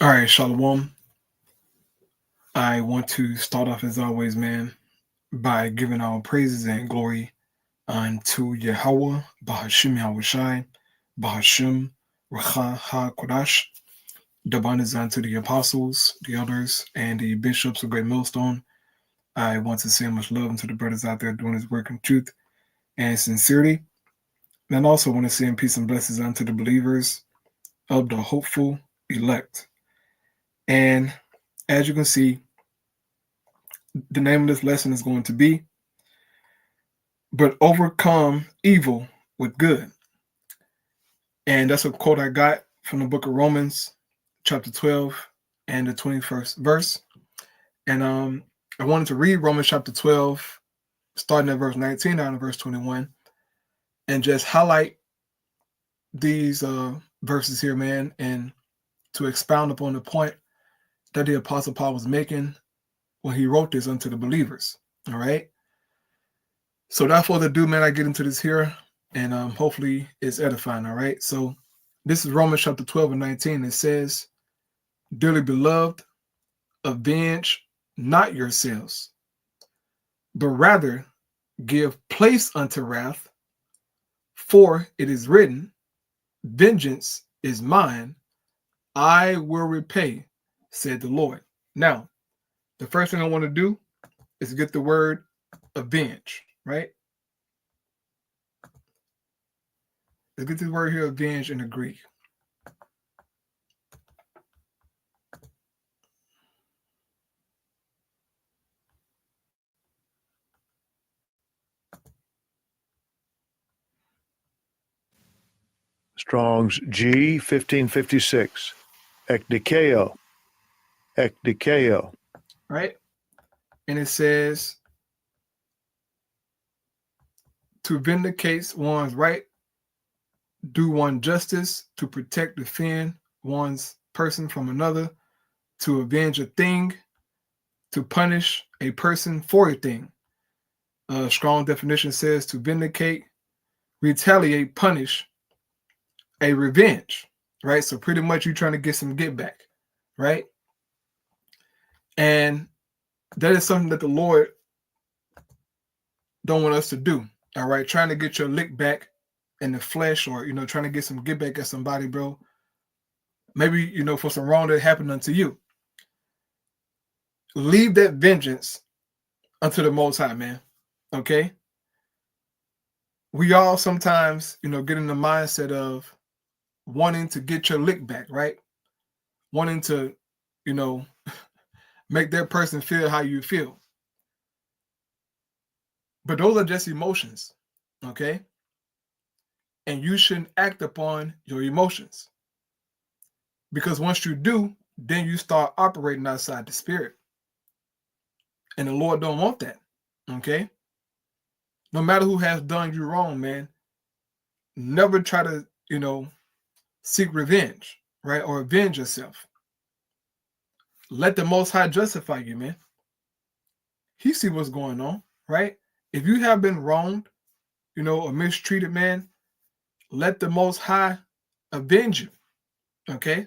All right, Shalom. I want to start off as always, man, by giving our praises and glory unto Yahweh, Bahashim Yahushai, Bahashim Racha HaKodash. Divine is unto the apostles, the elders, and the bishops of Great Millstone. I want to send much love unto the brothers out there doing his work in truth and sincerity. And I also want to send peace and blessings unto the believers of the hopeful elect. And as you can see, the name of this lesson is going to be, but overcome evil with good. And that's a quote I got from the book of Romans, chapter 12, and the 21st verse. And I wanted to read Romans chapter 12, starting at verse 19 down to verse 21, and just highlight these verses here, man, and to expound upon the point that the Apostle Paul was making when he wrote this unto the believers. All right. So without further ado, man, I get into this here, and hopefully it's edifying. All right. So this is Romans chapter 12 and 19. It says, "Dearly beloved, avenge not yourselves, but rather give place unto wrath, for it is written, vengeance is mine, I will repay, said the Lord." Now, the first thing I want to do is get the word avenge, right? Let's get this word here, avenge, in the Greek. Strong's G 1556. Ekdikeo. Ekdikeo. Right? And it says, to vindicate one's right, do one justice, to protect, defend one's person from another, to avenge a thing, to punish a person for a thing. A strong definition says to vindicate, retaliate, punish, a revenge, right? So pretty much you're trying to get some get back, right? And that is something that the Lord don't want us to do, all right? Trying to get your lick back in the flesh, or, trying to get some get back at somebody, bro. Maybe, for some wrong that happened unto you. Leave that vengeance unto the Most High, man, okay? We all sometimes, get in the mindset of wanting to get your lick back, right? Wanting to, make that person feel how you feel. But those are just emotions, okay? And you shouldn't act upon your emotions. Because once you do, then you start operating outside the spirit. And the Lord don't want that, okay? No matter who has done you wrong, man, never try to, seek revenge, right? Or avenge yourself. Let the Most High justify you, man. He see what's going on, right? If you have been wronged, or mistreated, man, let the Most High avenge you, okay?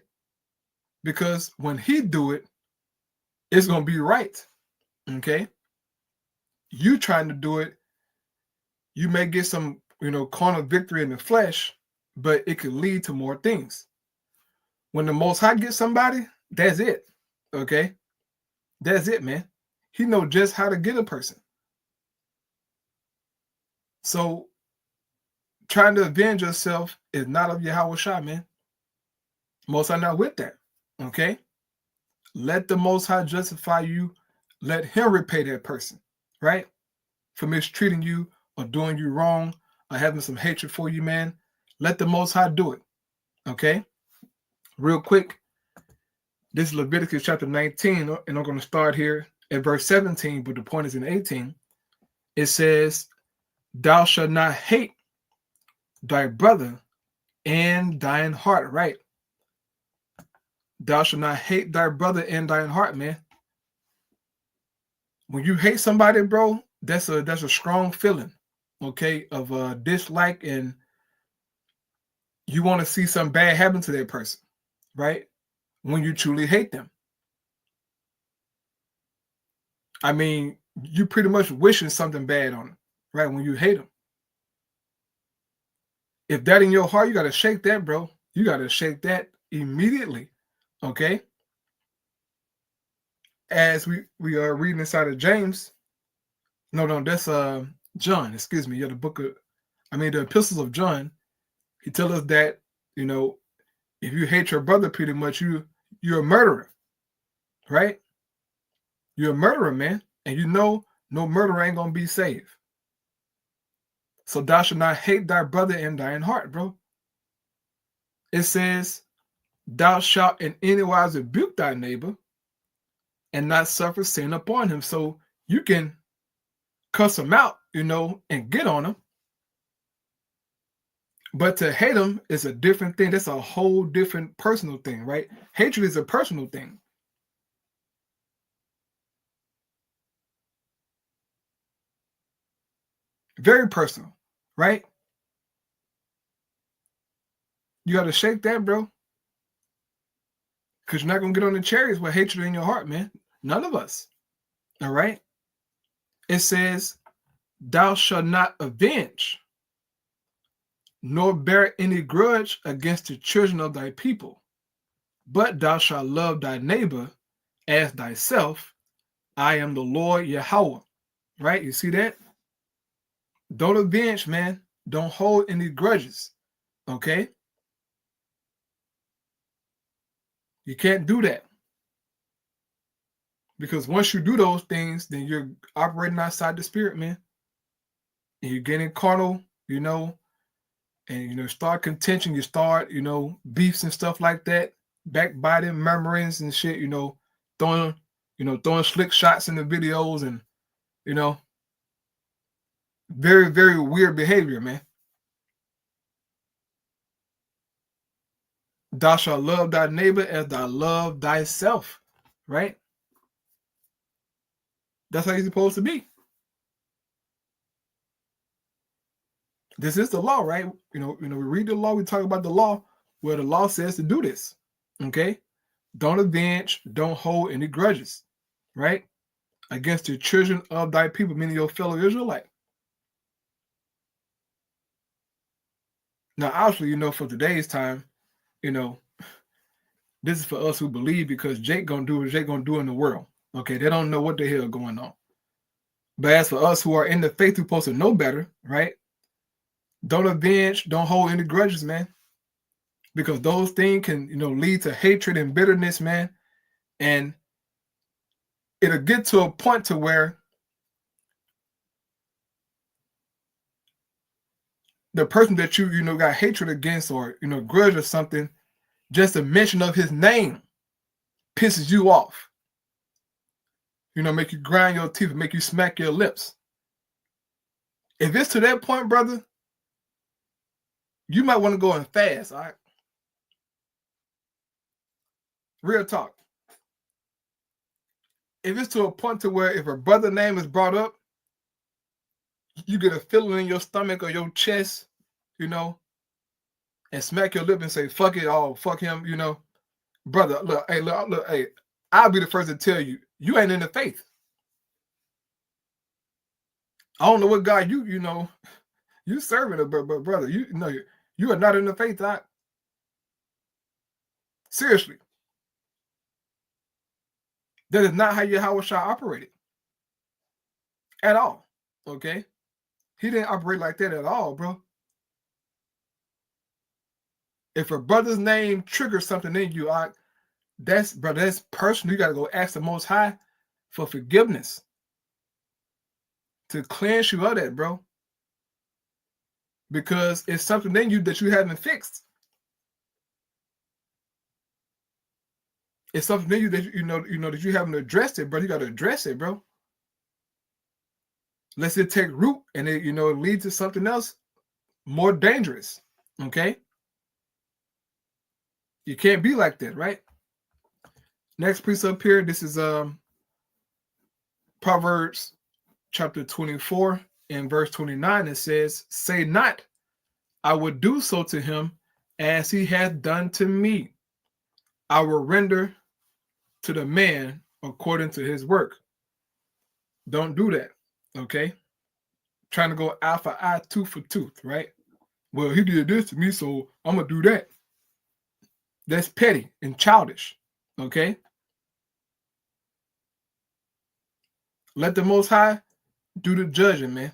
Because when he do it, it's going to be right, okay? You trying to do it, you may get some, carnal victory in the flesh, but it could lead to more things. When the Most High gets somebody, that's it, okay? That's it, man. He knows just how to get a person. So trying to avenge yourself is not of Yahweh Shai, man. Most High not with that, okay? Let the Most High justify you. Let him repay that person, right? For mistreating you or doing you wrong or having some hatred for you, man. Let the Most High do it, okay? Real quick, this is Leviticus chapter 19, and I'm going to start here at verse 17, but the point is in 18. It says, thou shalt not hate thy brother in thine heart, right? Thou shalt not hate thy brother in thine heart, man. When you hate somebody, bro, that's a strong feeling, okay, of dislike, and you want to see something bad happen to that person, right? when you truly hate them. I mean, you pretty much wishing something bad on them, right? When you hate them. If that in your heart, you got to shake that, bro. You got to shake that immediately, okay? As we are reading inside of James. No, that's John. Excuse me. Yeah, the epistles of John. He tells us that if you hate your brother, pretty much you're a murderer, right? You're a murderer, man, and no murderer ain't gonna be saved. So thou shalt not hate thy brother in thine heart, bro. It says, thou shalt in any wise rebuke thy neighbor and not suffer sin upon him. So you can cuss him out, and get on him. But to hate him is a different thing. That's a whole different personal thing, right? Hatred is a personal thing. Very personal, right? You got to shake that, bro. Because you're not going to get on the chariots with hatred in your heart, man. None of us. All right? It says, thou shalt not avenge, nor bear any grudge against the children of thy people, but thou shalt love thy neighbor as thyself. I am the Lord Yahweh. Right? You see that? Don't avenge, man. Don't hold any grudges. Okay? You can't do that. Because once you do those things, then you're operating outside the spirit, man. And you're getting carnal, and start contention, you start, beefs and stuff like that, backbiting, murmurings and shit, throwing slick shots in the videos and, very, very weird behavior, man. Thou shalt love thy neighbor as thou love thyself, right? That's how you're supposed to be. This is the law, right? We read the law, we talk about the law, where the law says to do this, okay? Don't avenge, don't hold any grudges, right? Against the children of thy people, meaning your fellow Israelite. Now, obviously, for today's time, this is for us who believe, because Jake gonna do what Jake gonna do in the world. Okay, they don't know what the hell going on. But as for us who are in the faith, who supposed to know better, right? Don't avenge, don't hold any grudges, man. Because those things can, lead to hatred and bitterness, man. And it'll get to a point to where the person that you got hatred against, or grudge or something, just a mention of his name pisses you off. Make you grind your teeth, make you smack your lips. If it's to that point, brother, you might want to go and fast, all right? Real talk. If it's to a point to where if a brother name is brought up, you get a feeling in your stomach or your chest, and smack your lip and say, fuck it all, fuck him, brother, look, hey, I'll be the first to tell you, you ain't in the faith. I don't know what God you serving, but brother, you are not in the faith. Seriously. That is not how Yahweh Shah operated. At all. Okay? He didn't operate like that at all, bro. If a brother's name triggers something in you, that's personal. You got to go ask the Most High for forgiveness to cleanse you of that, bro. Because it's something in you that you haven't fixed. It's something in you that that you haven't addressed it, bro. You got to address it, bro. Lest it take root and it lead to something else more dangerous. Okay? You can't be like that, right? Next precept here, this is Proverbs chapter 24 and verse 29. It says, say not, I would do so to him as he hath done to me. I will render to the man according to his work. Don't do that, okay? Trying to go eye for eye, tooth for tooth, right? Well, he did this to me, so I'm going to do that. That's petty and childish, okay? Let the Most High do the judging, man.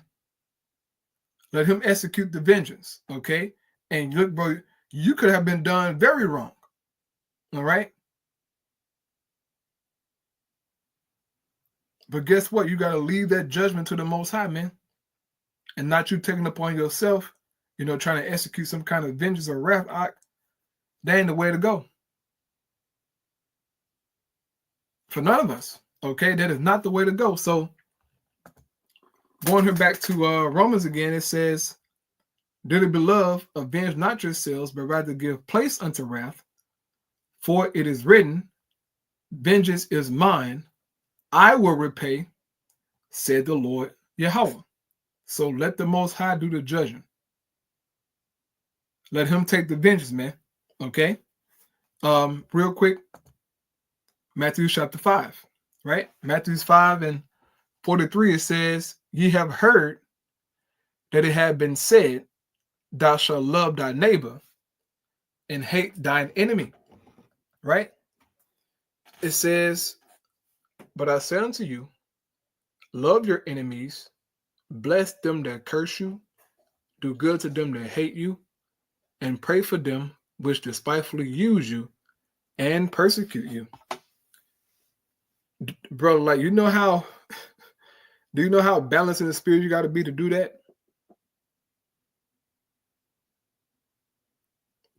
Let him execute the vengeance, okay? And look, bro, you could have been done very wrong, all right? But guess what? You got to leave that judgment to the Most High, man. And not you taking upon yourself, trying to execute some kind of vengeance or wrath. That ain't the way to go. For none of us, okay? That is not the way to go. So, going here back to Romans again, it says, dearly beloved, avenge not yourselves, but rather give place unto wrath. For it is written, vengeance is mine, I will repay, said the Lord Yahweh. So let the Most High do the judging. Let him take the vengeance, man. Okay? Real quick, Matthew chapter 5, right? Matthew 5 and 43, it says, ye have heard that it had been said, thou shalt love thy neighbor and hate thine enemy, right? It says, but I say unto you, love your enemies, bless them that curse you, do good to them that hate you, and pray for them which despitefully use you and persecute you. Bro, like, do you know how balanced in the spirit you got to be to do that?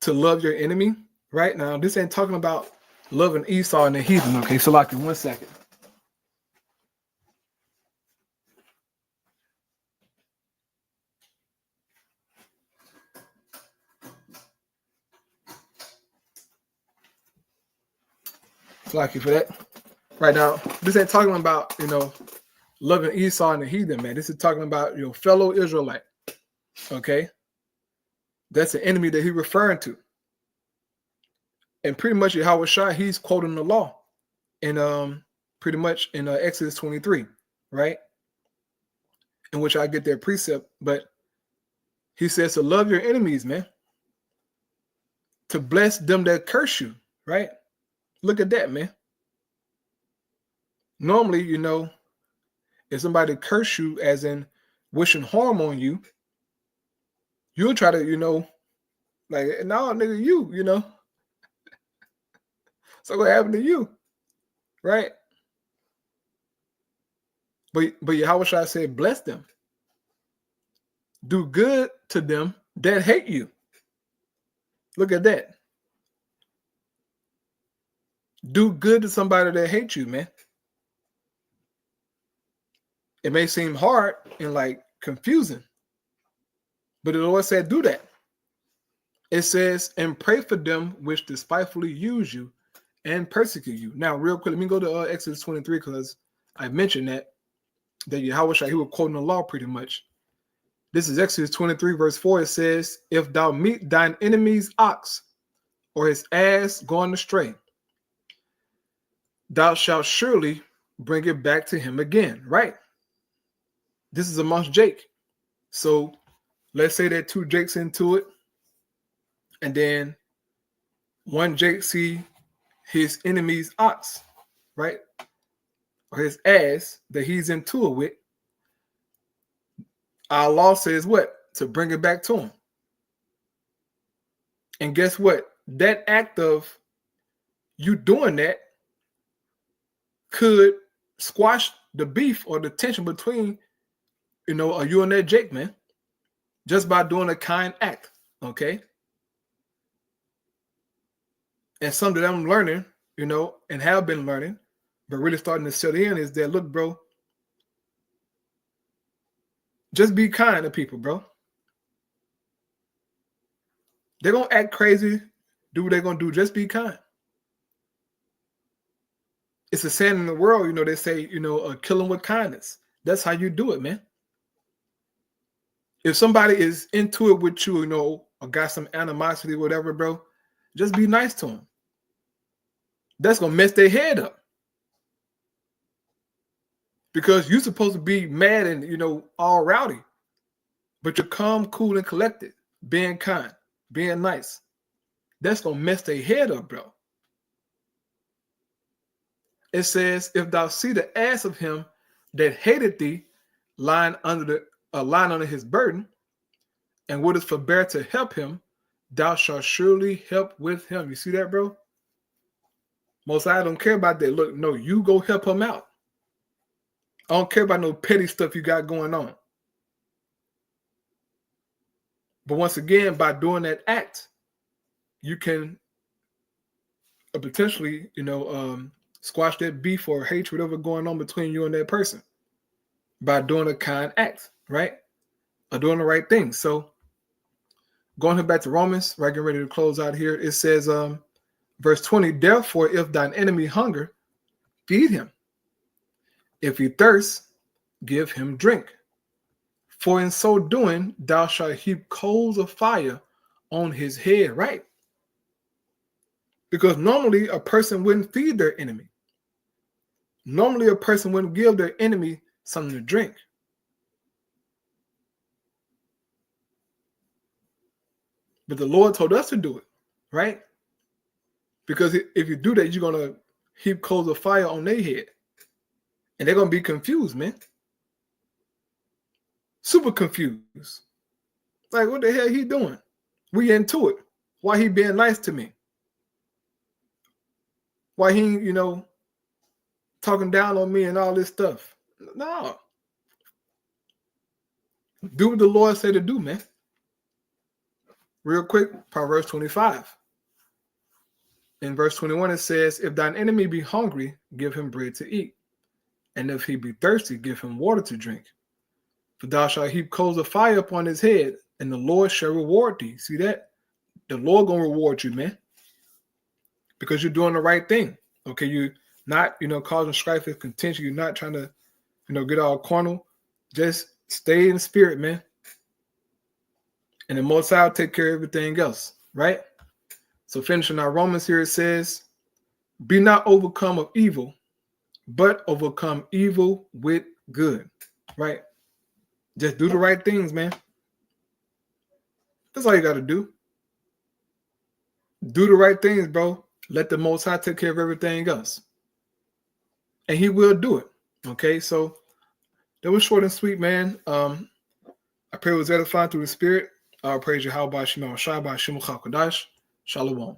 To love your enemy, right? Now, this ain't talking about loving Esau and the heathen, okay? So, like, in 1 second. Lucky for that. Right now, this ain't talking about, loving Esau and the heathen, man. This is talking about your fellow Israelite. Okay? That's the enemy that he's referring to. And pretty much Yahweh Shai, he's quoting the law in pretty much in Exodus 23, right? In which I get their precept, but he says to love your enemies, man. To bless them that curse you, right? Look at that, man. Normally, if somebody curse you as in wishing harm on you, you'll try to, like, no, nigga, you. So what happened to you? Right? But Yahweh Shai said, bless them. Do good to them that hate you. Look at that. Do good to somebody that hates you, man. It may seem hard and like confusing, but the Lord said, do that. It says, and pray for them which despitefully use you and persecute you. Now, real quick, let me go to Exodus 23 because I mentioned that Yahweh Shai, he was quoting the law pretty much. This is Exodus 23, verse 4. It says, if thou meet thine enemy's ox or his ass gone astray, thou shalt surely bring it back to him again, right? This is amongst Jake. So let's say that two Jakes into it, and then one Jake see his enemy's ox, right? Or his ass that he's into it with. Our law says what? To bring it back to him. And guess what? That act of you doing that could squash the beef or the tension between, you and that Jake, man, just by doing a kind act, okay? And something that I'm learning, and have been learning, but really starting to set in is that, look, bro, just be kind to people, bro. They're going to act crazy, do what they're going to do. Just be kind. It's a saying in the world, they say, kill them with kindness. That's how you do it, man. If somebody is into it with you, or got some animosity, whatever, bro, just be nice to them. That's going to mess their head up. Because you're supposed to be mad and, all rowdy. But you're calm, cool, and collected, being kind, being nice. That's going to mess their head up, bro. It says, if thou see the ass of him that hated thee lying under his burden, and wouldst forbear to help him, thou shalt surely help with him. You see that, bro? Most I don't care about that. Look, no, you go help him out. I don't care about no petty stuff you got going on. But once again, by doing that act, you can potentially, squash that beef or hatred, whatever going on between you and that person by doing a kind act, right? Or doing the right thing. So going back to Romans, right, getting ready to close out here, it says, verse 20, therefore, if thine enemy hunger, feed him. If he thirst, give him drink. For in so doing, thou shalt heap coals of fire on his head, right? Because normally a person wouldn't feed their enemy. Normally a person wouldn't give their enemy something to drink. But the Lord told us to do it, right? Because if you do that, you're going to heap coals of fire on their head. And they're going to be confused, man. Super confused. Like, what the hell he doing? We into it. Why he being nice to me? Why he, talking down on me and all this stuff? No. Do what the Lord said to do, man. Real quick, Proverbs 25. In verse 21, it says, if thine enemy be hungry, give him bread to eat. And if he be thirsty, give him water to drink. For thou shalt heap coals of fire upon his head, and the Lord shall reward thee. See that? The Lord gonna reward you, man. Because you're doing the right thing. Okay, you're not, causing strife and contention. You're not trying to, get all carnal. Just stay in the spirit, man. And the Most High will take care of everything else, right? So finishing our Romans here, it says, be not overcome of evil, but overcome evil with good, right? Just do the right things, man. That's all you got to do. Do the right things, bro. Let the Most High take care of everything else. And he will do it. Okay, so that was short and sweet, man. I pray it was edifying through the Spirit. I praise you, how by Shema Shai, by Shema Chakadash. Shalom.